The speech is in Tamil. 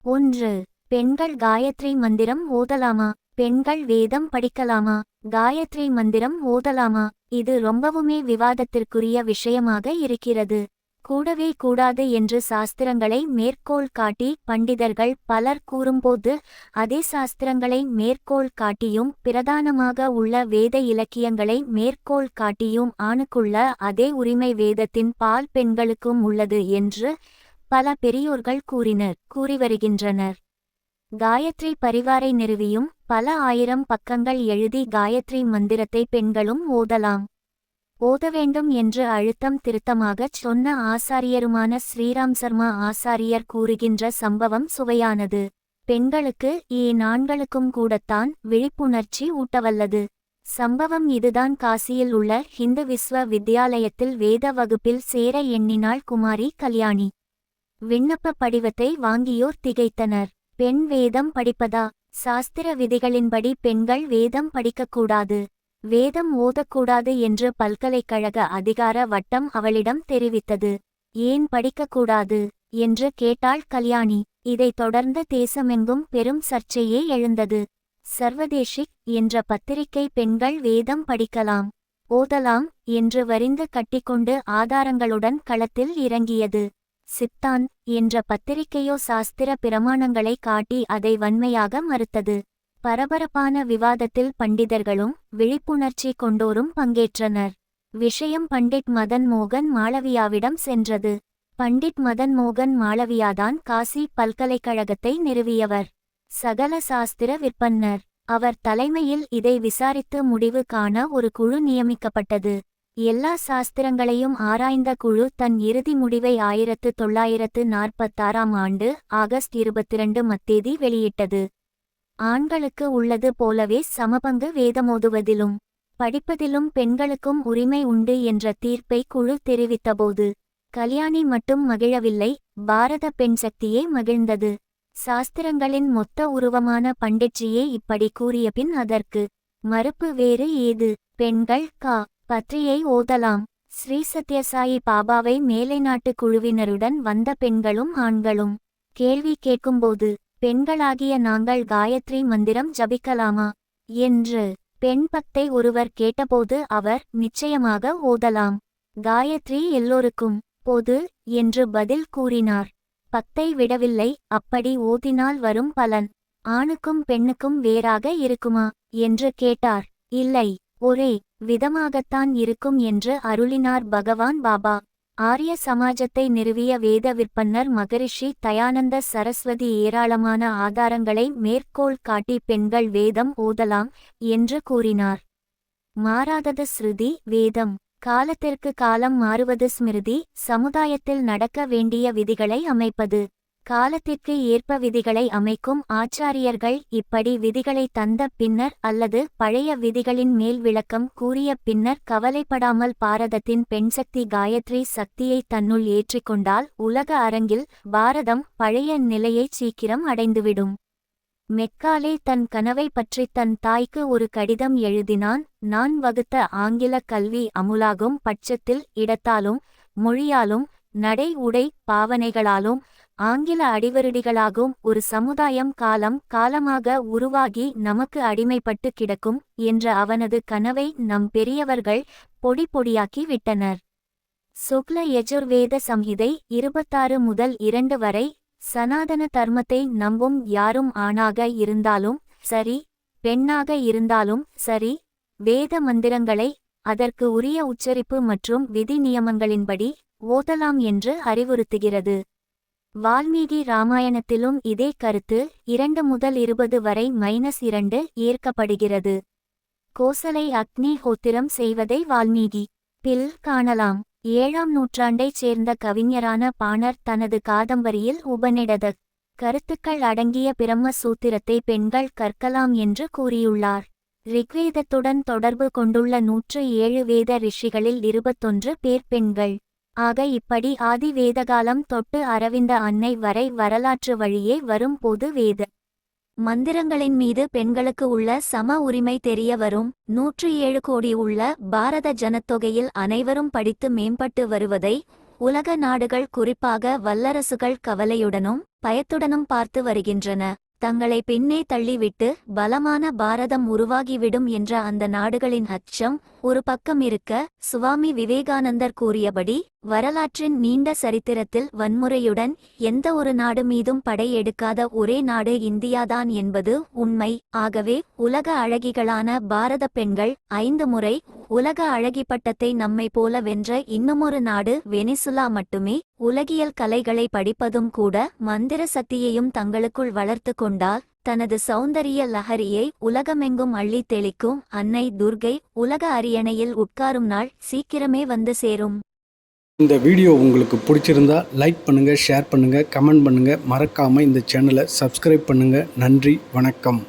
1. பெண்கள் காயத்ரி மந்திரம் ஓதலாமா? பெண்கள் வேதம் படிக்கலாமா? காயத்ரி மந்திரம் ஓதலாமா? இது ரொம்பவுமே விவாதத்திற்குரிய விஷயமாக இருக்கிறது. கூடவே கூடாது என்று சாஸ்திரங்களை மேற்கோள் காட்டி பண்டிதர்கள் பலர் கூறும்போது, அதே சாஸ்திரங்களை மேற்கோள் காட்டியும் பிரதானமாக உள்ள வேத இலக்கியங்களை மேற்கோள் காட்டியும் ஆணுக்குள்ள அதே உரிமை வேதத்தின் பால் பெண்களுக்கும் உள்ளது என்று பல பெரியோர்கள் கூறி வருகின்றனர். காயத்ரி பரிவாரை நிறுவியும் பல ஆயிரம் பக்கங்கள் எழுதி காயத்ரி மந்திரத்தை பெண்களும் ஓத வேண்டும் என்று அழுத்தம் திருத்தமாகச் சொன்ன ஆசாரியருமான ஸ்ரீராம் சர்மா ஆசாரியர் கூறுகின்ற சம்பவம் சுவையானது. பெண்களுக்கு ஏன் ஆண்களுக்கும் கூடத்தான் விழிப்புணர்ச்சி ஊட்டவல்லது. சம்பவம் இதுதான். காசியில் உள்ள ஹிந்து விஸ்வ வித்யாலயத்தில் வேத வகுப்பில் சேர எண்ணினாள் குமாரி கல்யாணி. விண்ணப்ப படிவத்தை வாங்கியோர் திகைத்தனர். பெண் வேதம் படிப்பதா? சாஸ்திர விதிகளின்படி பெண்கள் வேதம் படிக்கக்கூடாது, வேதம் ஓதக்கூடாது என்று பல்கலைக்கழக அதிகார வட்டம் அவளிடம் தெரிவித்தது. ஏன் படிக்கக்கூடாது என்று கேட்டாள் கல்யாணி. இதைத் தொடர்ந்து தேசமெங்கும் பெரும் சர்ச்சையே எழுந்தது. சர்வதேஷிக் என்ற பத்திரிகை பெண்கள் வேதம் படிக்கலாம், ஓதலாம் என்று வரிந்து கட்டிக்கொண்டு ஆதாரங்களுடன் களத்தில் இறங்கியது. சித்தான் என்ற பத்திரிகையோ சாஸ்திர பிரமாணங்களை காட்டி அதை வன்மையாக மறுத்தது. பரபரப்பான விவாதத்தில் பண்டிதர்களும் விழிப்புணர்ச்சி கொண்டோரும் பங்கேற்றனர். விஷயம் பண்டிட் மதன் மோகன் மாளவியாவிடம் சென்றது. பண்டிட் மதன் மோகன் மாளவியாதான் காசி பல்கலைக்கழகத்தை நிறுவியவர், சகல சாஸ்திர விற்பன்னர். அவர் தலைமையில் இதை விசாரித்து முடிவு காண ஒரு குழு நியமிக்கப்பட்டது. எல்லா சாஸ்திரங்களையும் ஆராய்ந்த குழு தன் இறுதி முடிவை 1946ஆம் ஆண்டு ஆகஸ்ட் 22 மத்தேதி வெளியிட்டது. ஆண்களுக்கு உள்ளது போலவே சமபங்கு வேதமோதுவதிலும் படிப்பதிலும் பெண்களுக்கும் உரிமை உண்டு என்ற தீர்ப்பை குழு தெரிவித்தபோது கல்யாணி மட்டும் மகிழவில்லை, பாரத பெண் சக்தியே மகிழ்ந்தது. சாஸ்திரங்களின் மொத்த உருவமான பண்டிட்ஜியே இப்படி கூறியபின் அதற்கு மறுப்பு வேறு ஏது? பெண்கள் பத்ரியை ஓதலாம். ஸ்ரீ சத்யசாயி பாபாவை மேலைநாட்டு குழுவினருடன் வந்த பெண்களும் ஆண்களும் கேள்வி கேட்கும்போது, பெண்களாகிய நாங்கள் காயத்ரி மந்திரம் ஜபிக்கலாமா என்று பெண் பக்தை ஒருவர் கேட்டபோது அவர், நிச்சயமாக ஓதலாம், காயத்ரி எல்லோருக்கும் பொது என்று பதில் கூறினார். பக்தை விடவில்லை, அப்படி ஓதினால் வரும் பலன் ஆணுக்கும் பெண்ணுக்கும் வேறாக இருக்குமா என்று கேட்டார். இல்லை, ஒரே விதமாகத்தான் இருக்கும் என்று அருளினார் பகவான் பாபா. ஆரிய சமாஜத்தை நிறுவிய வேத விற்பன்னர் மகரிஷி தயானந்த சரஸ்வதி ஏராளமான ஆதாரங்களை மேற்கோள் காட்டி பெண்கள் வேதம் ஓதலாம் என்று கூறினார். மாறாதது ஸ்ருதி, வேதம். காலத்திற்கு காலம் மாறுவது ஸ்மிருதி. சமுதாயத்தில் நடக்க வேண்டிய விதிகளை அமைப்பது. காலத்திற்கு ஏற்ப விதிகளை அமைக்கும் ஆச்சாரியர்கள் இப்படி விதிகளை தந்த பின்னர் அல்லது பழைய விதிகளின் மேல் விளக்கம் கூறிய பின்னர் கவலைப்படாமல் பாரதத்தின் பெண்சக்தி காயத்ரி சக்தியை தன்னுள் ஏற்றிக்கொண்டால் உலக அரங்கில் பாரதம் பழைய நிலையை சீக்கிரம் அடைந்துவிடும். மெக்காலே தன் கனவை பற்றி தன் தாய்க்கு ஒரு கடிதம் எழுதினான். நான் வகுத்த ஆங்கில கல்வி அமுலாகும் பட்சத்தில் இடத்தாலும் மொழியாலும் நடை உடை பாவனைகளாலும் ஆங்கில அடிவருடிகளாகும் ஒரு சமுதாயம் காலம் காலமாக உருவாகி நமக்கு அடிமைப்பட்டு கிடக்கும் என்ற அவனது கனவை நம் பெரியவர்கள் பொடி பொடியாக்கி விட்டனர். சுக்ல யஜுர்வேத சம்ஹிதை 26 முதல் 2 வரை சனாதன தர்மத்தை நம்பும் யாரும் ஆணாக இருந்தாலும் சரி, பெண்ணாக இருந்தாலும் சரி, வேத மந்திரங்களை அதற்கு உரிய உச்சரிப்பு மற்றும் விதி நியமங்களின்படி ஓதலாம் என்று அறிவுறுத்துகிறது. வால்மீகி ராமாயணத்திலும் இதே கருத்து 2 முதல் 20 வரை -2 ஏற்கப்படுகிறது. கோசலை அக்னி ஹோத்திரம் செய்வதை வால்மீகி பில் காணலாம். 7ஆம் நூற்றாண்டைச் சேர்ந்த கவிஞரான பாணர் தனது காதம்பரியில் உபநிடத கருத்துக்கள் அடங்கிய பிரம்ம சூத்திரத்தை பெண்கள் கற்கலாம் என்று கூறியுள்ளார். ரிக்வேதத்துடன் தொடர்பு கொண்டுள்ள 107 வேத ரிஷிகளில் 21 பேர் பெண்கள். ஆக இப்படி ஆதி வேதகாலம் தொட்டு அரவிந்த அன்னை வரை வரலாற்று வழியே வரும் போது வேத மந்திரங்களின் மீது பெண்களுக்கு உள்ள சம உரிமை தெரிய வரும். 107 கோடி உள்ள பாரத ஜனத்தொகையில் அனைவரும் படித்து மேம்பட்டு வருவதை உலக நாடுகள் குறிப்பாக வல்லரசுகள் கவலையுடனும் பயத்துடனும் பார்த்து வருகின்றன. தங்களை பின்னே தள்ளிவிட்டு பலமான பாரதம் உருவாகிவிடும் என்ற அந்த நாடுகளின் அச்சம் ஒரு பக்கம் இருக்க, சுவாமி விவேகானந்தர் கூறியபடி வரலாற்றின் நீண்ட சரித்திரத்தில் வன்முறையுடன் எந்த ஒரு நாடு மீதும் படை எடுக்காத ஒரே நாடு இந்தியாதான் என்பது உண்மை. ஆகவே உலக அழகிகளான பாரத பெண்கள் 5 முறை உலக அழகி பட்டத்தை நம்மை போல வென்ற இன்னுமொரு நாடு வெனிசுலா மட்டுமே. உலகியல் கலைகளை படிப்பதும் கூட மந்திர சக்தியையும் தங்களுக்குள் வளர்த்து கொண்டால் தனது சௌந்தரிய லஹரியை உலகமெங்கும் அள்ளி தெளிக்கும் அன்னை துர்கை உலக அரியணையில் உட்காரும் நாள் சீக்கிரமே வந்து சேரும். இந்த வீடியோ உங்களுக்கு பிடிச்சிருந்தா லைக் பண்ணுங்கள், ஷேர் பண்ணுங்கள், கமெண்ட் பண்ணுங்கள். மறக்காமல் இந்த சேனலை சப்ஸ்கிரைப் பண்ணுங்கள். நன்றி, வணக்கம்.